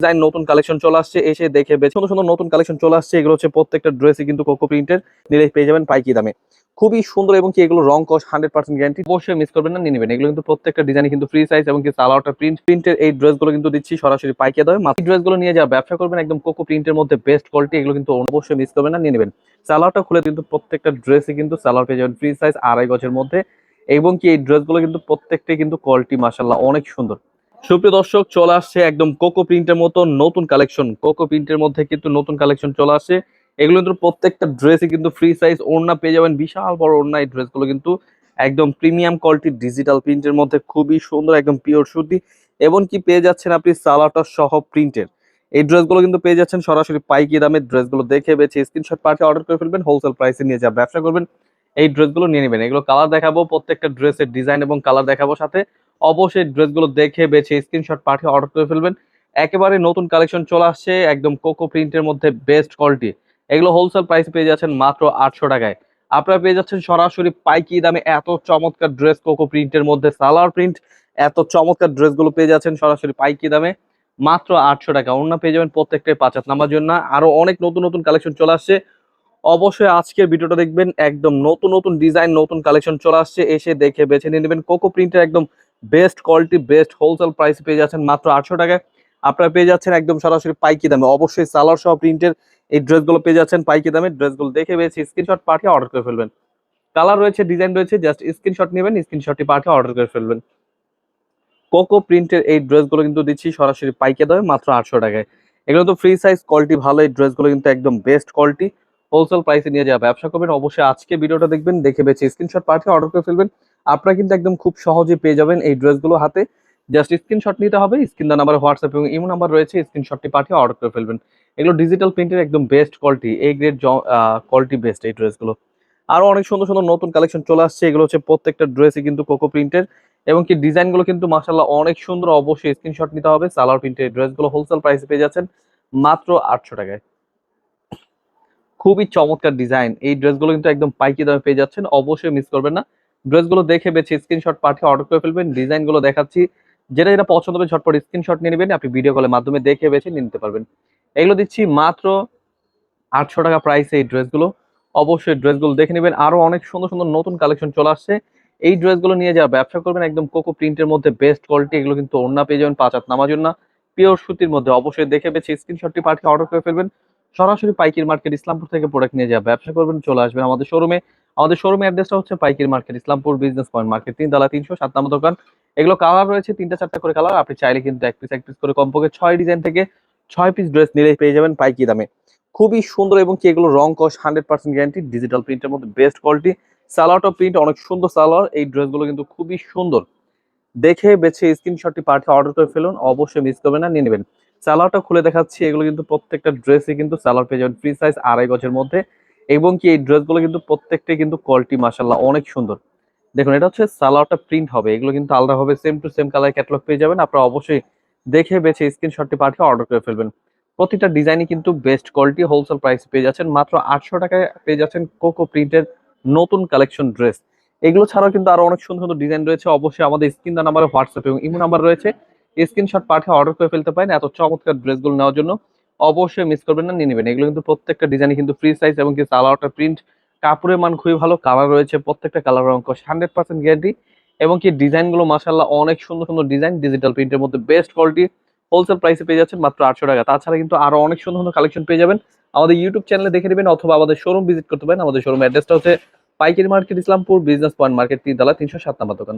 Design নতুন collection চলে আসছে, এসে দেখে বেশ সুন্দর সুন্দর নতুন কালেকশন চলে আসছে। এগুলো হচ্ছে প্রত্যেকটা ড্রেসই কিন্তু কোকো প্রিন্টের, নিলে পেয়ে যাবেন পাইকি দামে। খুবই সুন্দর এবং কি এগুলো রং কস 100% গ্যারান্টি, অবশ্যই মিস করবেন না, নিয়ে নেবেন। এগুলো কিন্তু প্রত্যেকটা ডিজাইনে কিন্তু ফ্রি সাইজ এবং কি সালোয়ারটা প্রিন্টের এই ড্রেসগুলো কিন্তু দিচ্ছি সরাসরি পাইকি দামে। এই ড্রেসগুলো নিয়ে যাওয়া ব্যবসা করবেন একদম কোকো প্রিন্টের মধ্যে বেস্ট কোয়ালিটি, এগুলো কিন্তু অবশ্যই মিস করবেন না, নিয়ে নেবেন। সালোয়ারটা খুলে কিন্তু প্রত্যেকটা ড্রেসে কিন্তু সালোয়ার পেয়ে যাবেন ফ্রি সাইজ 2.5 গজের মধ্যে, এবং কি এই ড্রেসগুলো কিন্তু প্রত্যেকটাই কিন্তু কোয়ালিটি মাশাআল্লাহ অনেক সুন্দর। সুপ্রিয় দর্শক, চলে আসছে একদম কোকো প্রিন্টের মতো নতুন কালেকশন। কোকো প্রিন্টের মধ্যে কিন্তু নতুন কালেকশন চলে আসছে। এগুলো কিন্তু প্রত্যেকটা ড্রেসই কিন্তু ফ্রি সাইজ, ওড়না পেয়ে যাবেন বিশাল বড় ওড়না। এই ড্রেসগুলো কিন্তু একদম প্রিমিয়াম কোয়ালিটির ডিজিটাল প্রিন্টের মধ্যে খুবই সুন্দর, একদম পিওর সুতি, এবং কি পেয়ে যাচ্ছেন আপনি সালোয়ারটা সহ প্রিন্টের। এই ড্রেসগুলো কিন্তু পেয়ে যাচ্ছেন সরাসরি পাইকি দামে। ড্রেসগুলো দেখে বেছে স্ক্রিনশট পাঠিয়ে অর্ডার করে ফেলবেন, হোলসেল প্রাইসে নিয়ে যা ব্যবসা করবেন এই ড্রেসগুলো নিয়ে নেবেন। এগুলো কালার দেখাবো, প্রত্যেকটা ড্রেসের ডিজাইন এবং কালার দেখাবো, সাথে অবশ্যই ড্রেসগুলো দেখে বেছে স্ক্রিনশট পাঠিয়ে অর্ডার করে ফেলবেন। একেবারে নতুন কালেকশন চলে আসছে একদম কোকো প্রিন্টের মধ্যে বেস্ট কোয়ালিটি। এগুলো হোলসেল প্রাইস পেয়ে যাচ্ছেন মাত্র 800 টাকায়। আপনারা পেয়ে যাচ্ছেন সরাসরি পাইকি দামে এত চমৎকার ড্রেস কোকো প্রিন্টের মধ্যে, সালোয়ার প্রিন্ট এত চমৎকার ড্রেসগুলো পেয়ে যাচ্ছেন সরাসরি পাইকি দামে মাত্র 800 টাকা। ওড়না পেয়ে যাবেন প্রত্যেকটাই 5 নাম্বার জন্য। আরো অনেক নতুন নতুন কালেকশন চলে আসছে, অবশ্যই আজকের ভিডিওটা দেখবেন। একদম নতুন নতুন ডিজাইন নতুন কালেকশন চলে আসছে, এসে দেখে বেছে নিয়ে নেবেন। কোকো প্রিন্টের একদম best quality best wholesale price পেয়ে যাচ্ছেন মাত্র 800 টাকায়। আপনারা পেয়ে যাচ্ছেন একদম সরাসরি পাইকি দামে। অবশ্যই সালোয়ার সহ প্রিন্টের এই ড্রেসগুলো পেয়ে যাচ্ছেন পাইকি দামে। ড্রেসগুলো দেখে বেছে স্ক্রিনশট পাঠিয়ে অর্ডার করে ফেলবেন। কালার রয়েছে, ডিজাইন রয়েছে, জাস্ট স্ক্রিনশট নেবেন, স্ক্রিনশটটি পাঠিয়ে অর্ডার করে ফেলবেন। কোকো প্রিন্টের এই ড্রেসগুলো কিন্তু দিচ্ছি সরাসরি পাইকে দামে মাত্র 800 টাকায়। এগুলো তো ফ্রি সাইজ, কোয়ালিটি ভালো। এই ড্রেসগুলো কিন্তু একদম বেস্ট কোয়ালিটি, হোলসেল প্রাইসে নিয়ে যাওয়া ব্যবসা করবেন। অবশ্যই আজকে ভিডিওটা দেখবেন, দেখে বেছে স্ক্রিনশট পাঠিয়ে অর্ডার করে ফেলবেন। আপনারা কিন্তু একদম খুব সহজে পেয়ে যাবেন এই ড্রেসগুলো হাতে। জাস্ট স্ক্রিনশট নিতে হবে, স্ক্রিন দেওয়া নাম্বারে হোয়াটসঅ্যাপ এবং ইমো নাম্বার রয়েছে, স্ক্রিনশটটি পাঠিয়ে অর্ডার করে ফেলবেন। এগুলো ডিজিটাল প্রিন্টের একদম বেস্ট কোয়ালিটি, এই গ্রেড কোয়ালিটি বেস্ট এই ড্রেসগুলো। আরো অনেক সুন্দর সুন্দর নতুন কালেকশন চলে আসছে। এগুলো হচ্ছে প্রত্যেকটা ড্রেসই কিন্তু কোকো প্রিন্টের, এবং কি ডিজাইনগুলো কিন্তু মাশাআল্লাহ অনেক সুন্দর। অবশ্যই স্ক্রিনশট নিতে হবে। সালোয়ার প্রিন্টের ড্রেসগুলো হোলসেল প্রাইসে পেয়ে যাচ্ছেন মাত্র 800 টাকায়। খুবই চমৎকার ডিজাইন, এই ড্রেসগুলো কিন্তু একদম পাইকি দামে পেয়ে যাচ্ছেন, অবশ্যই মিস করবেন না। ড্রেসগুলো দেখে বেছে স্ক্রিনশট পাঠিয়ে অর্ডার করে ফেলবেন। ডিজাইনগুলো দেখাচ্ছি, যেটা যেটা পছন্দ হবে ঝটপট স্ক্রিনশট নিয়ে নেবেন, আপনি ভিডিও কলের মাধ্যমে দেখে বেছে নিয়ে নিতে পারবেন। এগুলো দিচ্ছি মাত্র 800 টাকা প্রাইসে এই ড্রেসগুলো। অবশ্যই ড্রেসগুলো দেখে নেবেন। আরো অনেক সুন্দর সুন্দর নতুন কালেকশন চলে আসছে, এই ড্রেসগুলো নিয়ে যাওয়া ব্যবসা করবেন একদম কোকো প্রিন্টের মধ্যে বেস্ট কোয়ালিটি। এগুলো কিন্তু ওড়না পেয়ে যাবেন 5 হাত নামার না, পিওর সুতির মধ্যে। অবশ্যই দেখে বেছে স্ক্রিনশটটি পাঠিয়ে অর্ডার করে ফেলবেন। সরাসরি পাইকির মার্কেট ইসলামপুর থেকে প্রোডাক্ট নিয়ে যাওয়া ব্যবসা করবেন, চলে আসবেন আমাদের শোরুমে। আমাদের শোরুমে অ্যাড্রেসটা হচ্ছে পাইকির market Islampur business point market, 3 তলা 307 নম্বর দোকান। এগুলো কালার রয়েছে 3টা 4টা করে কালার। আপনি চাইলে কিন্তু এক পিস করে কমপক্ষে 6 ডিজাইন থেকে 6 পিস ড্রেস নিলেই পেয়ে যাবেন পাইকি দামে। খুবই সুন্দর, এবং কি এগুলো রং কস 100% গ্যারান্টি, ডিজিটাল প্রিন্টের মধ্যে বেস্ট কোয়ালিটি। সালোয়ারটা প্রিন্ট অনেক সুন্দর সালোয়ার। এই ড্রেসগুলো কিন্তু খুবই সুন্দর, দেখে বেছে স্ক্রিনশটটি পাঠিয়ে অর্ডার করে ফেলুন, অবশ্যই মিস করবেন না, নিয়ে নেবেন। সালোয়ারটা খুলে দেখাচ্ছি, এগুলো কিন্তু প্রত্যেকটা ড্রেসই কিন্তু সালোয়ার পেয়ে যাবেন ফ্রি সাইজ 2.5 গজের মধ্যে, এবং কি এই ড্রেসগুলো কিন্তু প্রত্যেকটাই কিন্তু কোয়ালিটি মাশাআল্লাহ অনেক সুন্দর। দেখুন, এটা হচ্ছে সালোয়ারটা প্রিন্ট হবে, এগুলো কিন্তু আলাদা হবে, same to same colour catalogue পেয়ে যাবেন। আপনারা অবশ্যই দেখে বেছে স্ক্রিনশটটি পাঠিয়ে অর্ডার করে ফেলবেন। প্রতিটা ডিজাইনই কিন্তু বেস্ট কোয়ালিটি, হোলসেল প্রাইস পেয়ে যাচ্ছেন মাত্র 800 টাকায়। পেয়ে যাচ্ছেন কোকো প্রিন্টের নতুন কালেকশন ড্রেস। এগুলো ছাড়াও কিন্তু আরো অনেক সুন্দর সুন্দর ডিজাইন রয়েছে। অবশ্যই আমাদের স্ক্রিন দেওয়া নাম্বারে হোয়াটসঅ্যাপ এবং ইমো নাম্বার রয়েছে, স্ক্রিনশট পাঠিয়ে অর্ডার করে ফেলতে পারেন এত চমৎকার ড্রেসগুলো নেওয়ার জন্য। অবশ্যই মিস করবেন না, নিয়ে নেবেন। এগুলো কিন্তু প্রত্যেকটা ডিজাইনই কিন্তু ফ্রি সাইজ, এবং কি সালোয়ারটা প্রিন্ট, কাপড়ের মান খুবই ভালো। কালার রয়েছে প্রত্যেকটা কালার অঙ্ক 100% গ্যারান্টি, এবং কি ডিজাইনগুলো মাশাআল্লাহ অনেক সুন্দর সুন্দর ডিজাইন, ডিজিটাল প্রিন্টের মধ্যে বেস্ট কোয়ালিটি, হোলসেল প্রাইসে পেয়ে যাচ্ছেন মাত্র 800 টাকা। তাছাড়া কিন্তু আরো অনেক সুন্দর সুন্দর কালেকশন পেয়ে যাবেন আমাদের ইউটিউব চ্যানেলে দেখে নেবেন, অথবা আমাদের শোরুম ভিজিট করতে পারেন। আমাদের শোরুম অ্যাড্রেসটা হচ্ছে পাইকারি market Islampur business point market, 3 তলা 307 নম্বর দোকান।